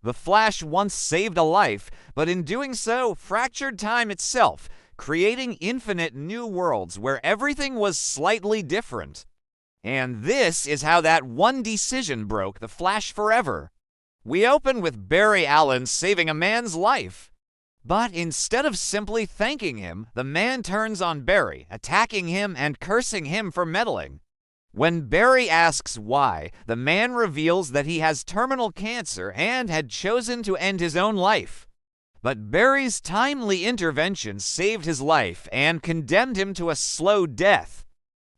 The Flash once saved a life, but in doing so, fractured time itself, creating infinite new worlds where everything was slightly different. And this is how that one decision broke the Flash forever. We open with Barry Allen saving a man's life. But instead of simply thanking him, the man turns on Barry, attacking him and cursing him for meddling. When Barry asks why, the man reveals that he has terminal cancer and had chosen to end his own life. But Barry's timely intervention saved his life and condemned him to a slow death.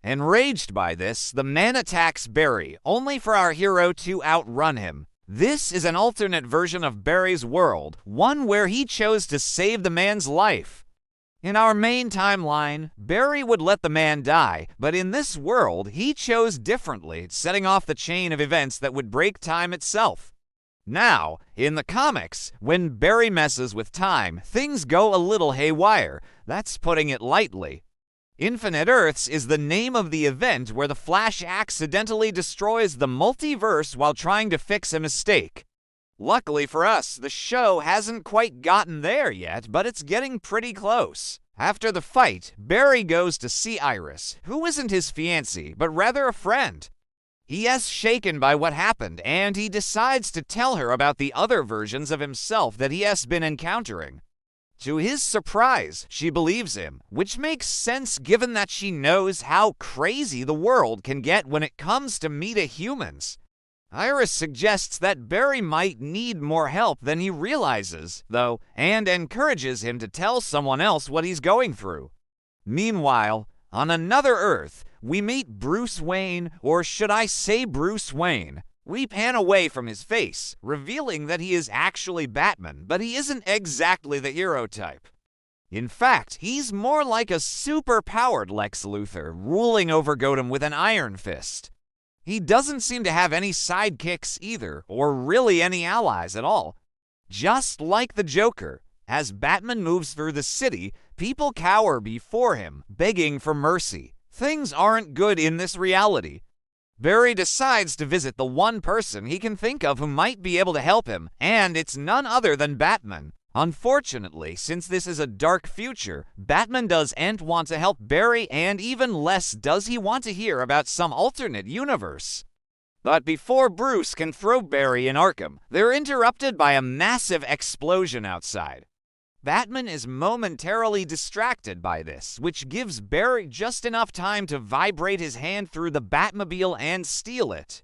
Enraged by this, the man attacks Barry, only for our hero to outrun him. This is an alternate version of Barry's world, one where he chose to save the man's life. In our main timeline, Barry would let the man die, but in this world, he chose differently, setting off the chain of events that would break time itself. Now, in the comics, when Barry messes with time, things go a little haywire. That's putting it lightly. Infinite Earths is the name of the event where the Flash accidentally destroys the multiverse while trying to fix a mistake. Luckily for us, the show hasn't quite gotten there yet, but it's getting pretty close. After the fight, Barry goes to see Iris, who isn't his fiancée, but rather a friend. He is shaken by what happened, and he decides to tell her about the other versions of himself that he has been encountering. To his surprise, she believes him, which makes sense given that she knows how crazy the world can get when it comes to meta-humans. Iris suggests that Barry might need more help than he realizes, though, and encourages him to tell someone else what he's going through. Meanwhile, on another Earth, we meet Bruce Wayne, or should I say Bruce Wayne. We pan away from his face, revealing that he is actually Batman, but he isn't exactly the hero type. In fact, he's more like a super-powered Lex Luthor, ruling over Gotham with an iron fist. He doesn't seem to have any sidekicks either, or really any allies at all. Just like the Joker, as Batman moves through the city, people cower before him, begging for mercy. Things aren't good in this reality. Barry decides to visit the one person he can think of who might be able to help him, and it's none other than Batman. Unfortunately, since this is a dark future, Batman doesn't want to help Barry, and even less does he want to hear about some alternate universe. But before Bruce can throw Barry in Arkham, they're interrupted by a massive explosion outside. Batman is momentarily distracted by this, which gives Barry just enough time to vibrate his hand through the Batmobile and steal it.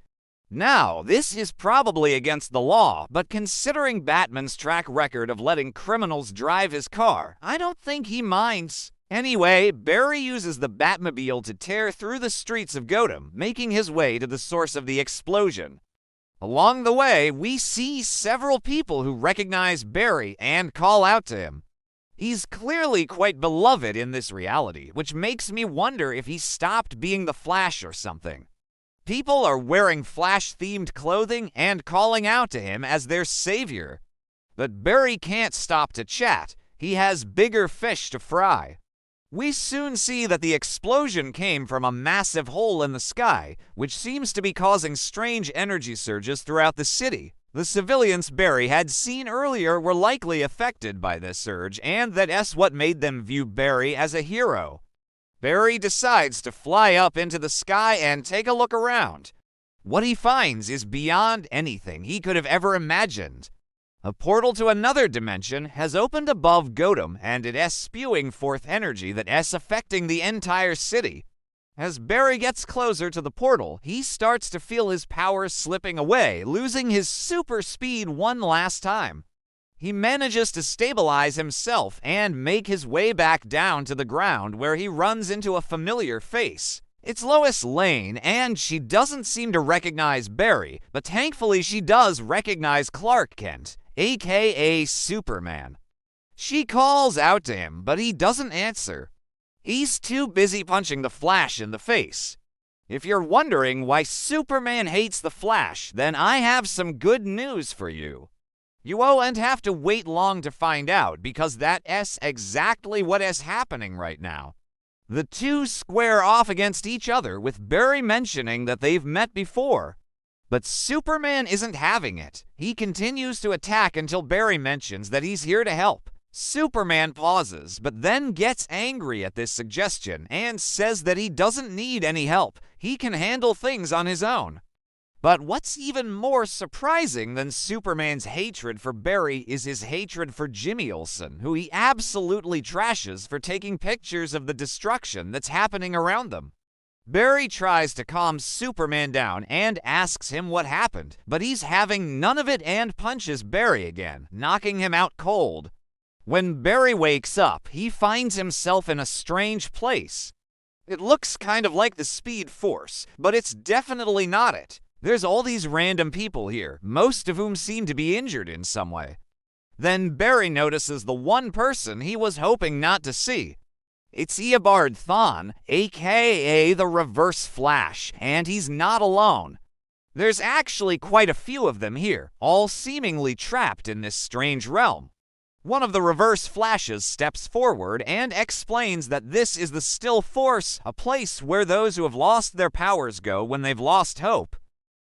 Now, this is probably against the law, but considering Batman's track record of letting criminals drive his car, I don't think he minds. Anyway, Barry uses the Batmobile to tear through the streets of Gotham, making his way to the source of the explosion. Along the way, we see several people who recognize Barry and call out to him. He's clearly quite beloved in this reality, which makes me wonder if he stopped being the Flash or something. People are wearing Flash-themed clothing and calling out to him as their savior. But Barry can't stop to chat. He has bigger fish to fry. We soon see that the explosion came from a massive hole in the sky, which seems to be causing strange energy surges throughout the city. The civilians Barry had seen earlier were likely affected by this surge, and that's what made them view Barry as a hero. Barry decides to fly up into the sky and take a look around. What he finds is beyond anything he could have ever imagined. A portal to another dimension has opened above Gotham, and it is spewing forth energy that is affecting the entire city. As Barry gets closer to the portal, he starts to feel his powers slipping away, losing his super speed one last time. He manages to stabilize himself and make his way back down to the ground, where he runs into a familiar face. It's Lois Lane, and she doesn't seem to recognize Barry, but thankfully she does recognize Clark Kent, aka Superman. She calls out to him, but he doesn't answer. He's too busy punching the Flash in the face. If you're wondering why Superman hates the Flash, then I have some good news for you. You won't have to wait long to find out, because that is exactly what is happening right now. The two square off against each other, with Barry mentioning that they've met before. But Superman isn't having it. He continues to attack until Barry mentions that he's here to help. Superman pauses, but then gets angry at this suggestion and says that he doesn't need any help. He can handle things on his own. But what's even more surprising than Superman's hatred for Barry is his hatred for Jimmy Olsen, who he absolutely trashes for taking pictures of the destruction that's happening around them. Barry tries to calm Superman down and asks him what happened, but he's having none of it and punches Barry again, knocking him out cold. When Barry wakes up, he finds himself in a strange place. It looks kind of like the Speed Force, but it's definitely not it. There's all these random people here, most of whom seem to be injured in some way. Then Barry notices the one person he was hoping not to see. It's Eobard Thawne, aka the Reverse Flash, and he's not alone. There's actually quite a few of them here, all seemingly trapped in this strange realm. One of the Reverse Flashes steps forward and explains that this is the Still Force, a place where those who have lost their powers go when they've lost hope.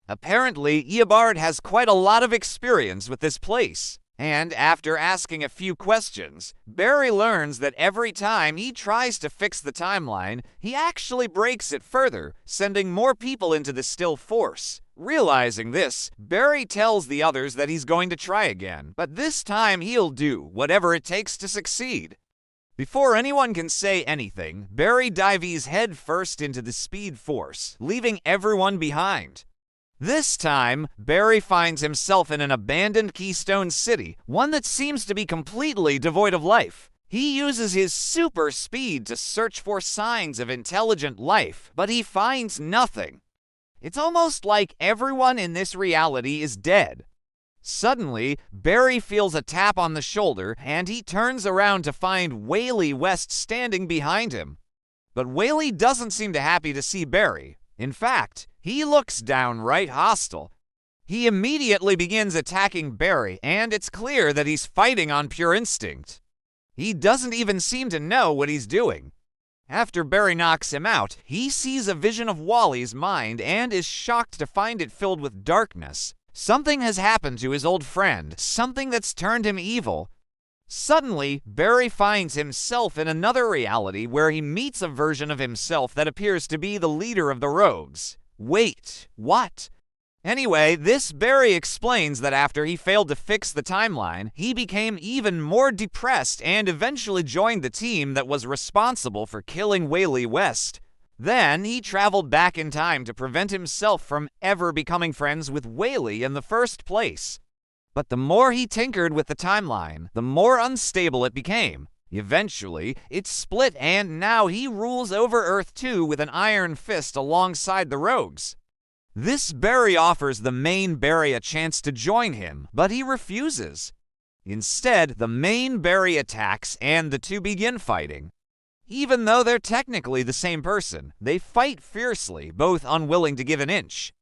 Apparently, Eobard has quite a lot of experience with this place. And after asking a few questions, Barry learns that every time he tries to fix the timeline, he actually breaks it further, sending more people into the Still Force. Realizing this, Barry tells the others that he's going to try again, but this time he'll do whatever it takes to succeed. Before anyone can say anything, Barry dives headfirst into the Speed Force, leaving everyone behind. This time, Barry finds himself in an abandoned Keystone City, one that seems to be completely devoid of life. He uses his super speed to search for signs of intelligent life, but he finds nothing. It's almost like everyone in this reality is dead. Suddenly, Barry feels a tap on the shoulder, and he turns around to find Whaley West standing behind him. But Whaley doesn't seem too happy to see Barry. In fact, he looks downright hostile. He immediately begins attacking Barry, and it's clear that he's fighting on pure instinct. He doesn't even seem to know what he's doing. After Barry knocks him out, he sees a vision of Wally's mind and is shocked to find it filled with darkness. Something has happened to his old friend, something that's turned him evil. Suddenly, Barry finds himself in another reality where he meets a version of himself that appears to be the leader of the Rogues. Wait, what? Anyway, this Barry explains that after he failed to fix the timeline, he became even more depressed and eventually joined the team that was responsible for killing Whaley West. Then he traveled back in time to prevent himself from ever becoming friends with Whaley in the first place. But the more he tinkered with the timeline, the more unstable it became. Eventually, it split and now he rules over Earth 2 with an iron fist alongside the Rogues. This Barry offers the main Barry a chance to join him, but he refuses. Instead, the main Barry attacks and the two begin fighting. Even though they're technically the same person, they fight fiercely, both unwilling to give an inch.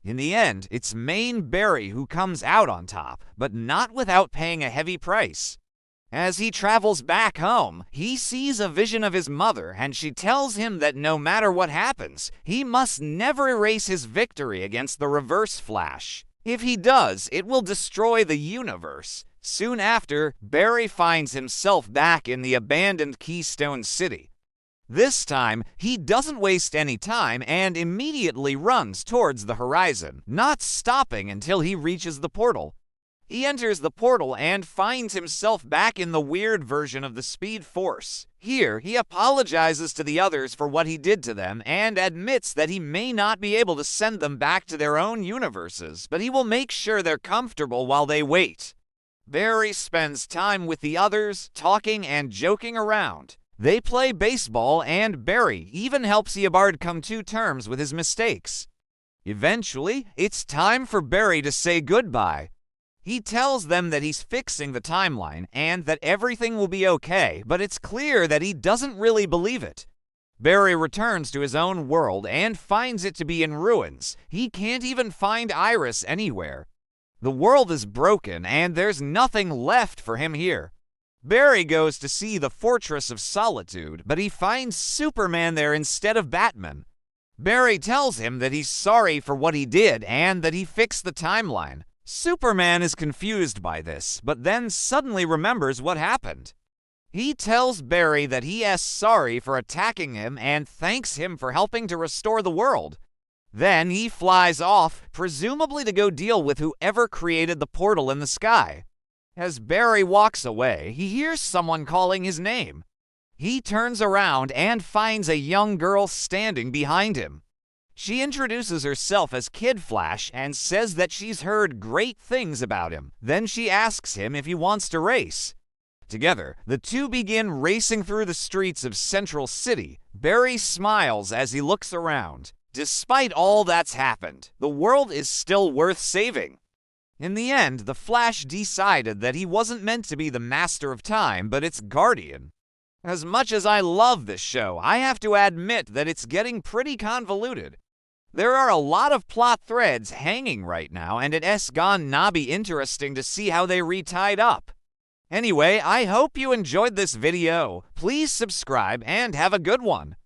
In the end, it's main Barry who comes out on top, but not without paying a heavy price. As he travels back home, he sees a vision of his mother, and she tells him that no matter what happens, he must never erase his victory against the Reverse Flash. If he does, it will destroy the universe. Soon after, Barry finds himself back in the abandoned Keystone City. This time, he doesn't waste any time and immediately runs towards the horizon, not stopping until he reaches the portal. He enters the portal and finds himself back in the weird version of the Speed Force. Here, he apologizes to the others for what he did to them and admits that he may not be able to send them back to their own universes, but he will make sure they're comfortable while they wait. Barry spends time with the others, talking and joking around. They play baseball, and Barry even helps Eobard come to terms with his mistakes. Eventually, it's time for Barry to say goodbye. He tells them that he's fixing the timeline and that everything will be okay, but it's clear that he doesn't really believe it. Barry returns to his own world and finds it to be in ruins. He can't even find Iris anywhere. The world is broken, and there's nothing left for him here. Barry goes to see the Fortress of Solitude, but he finds Superman there instead of Batman. Barry tells him that he's sorry for what he did and that he fixed the timeline. Superman is confused by this, but then suddenly remembers what happened. He tells Barry that he is sorry for attacking him and thanks him for helping to restore the world. Then he flies off, presumably to go deal with whoever created the portal in the sky. As Barry walks away, he hears someone calling his name. He turns around and finds a young girl standing behind him. She introduces herself as Kid Flash and says that she's heard great things about him. Then she asks him if he wants to race. Together, the two begin racing through the streets of Central City. Barry smiles as he looks around. Despite all that's happened, the world is still worth saving. In the end, the Flash decided that he wasn't meant to be the master of time, but its guardian. As much as I love this show, I have to admit that it's getting pretty convoluted. There are a lot of plot threads hanging right now, and it's gonna be interesting to see how they re-tied up. Anyway, I hope you enjoyed this video. Please subscribe and have a good one.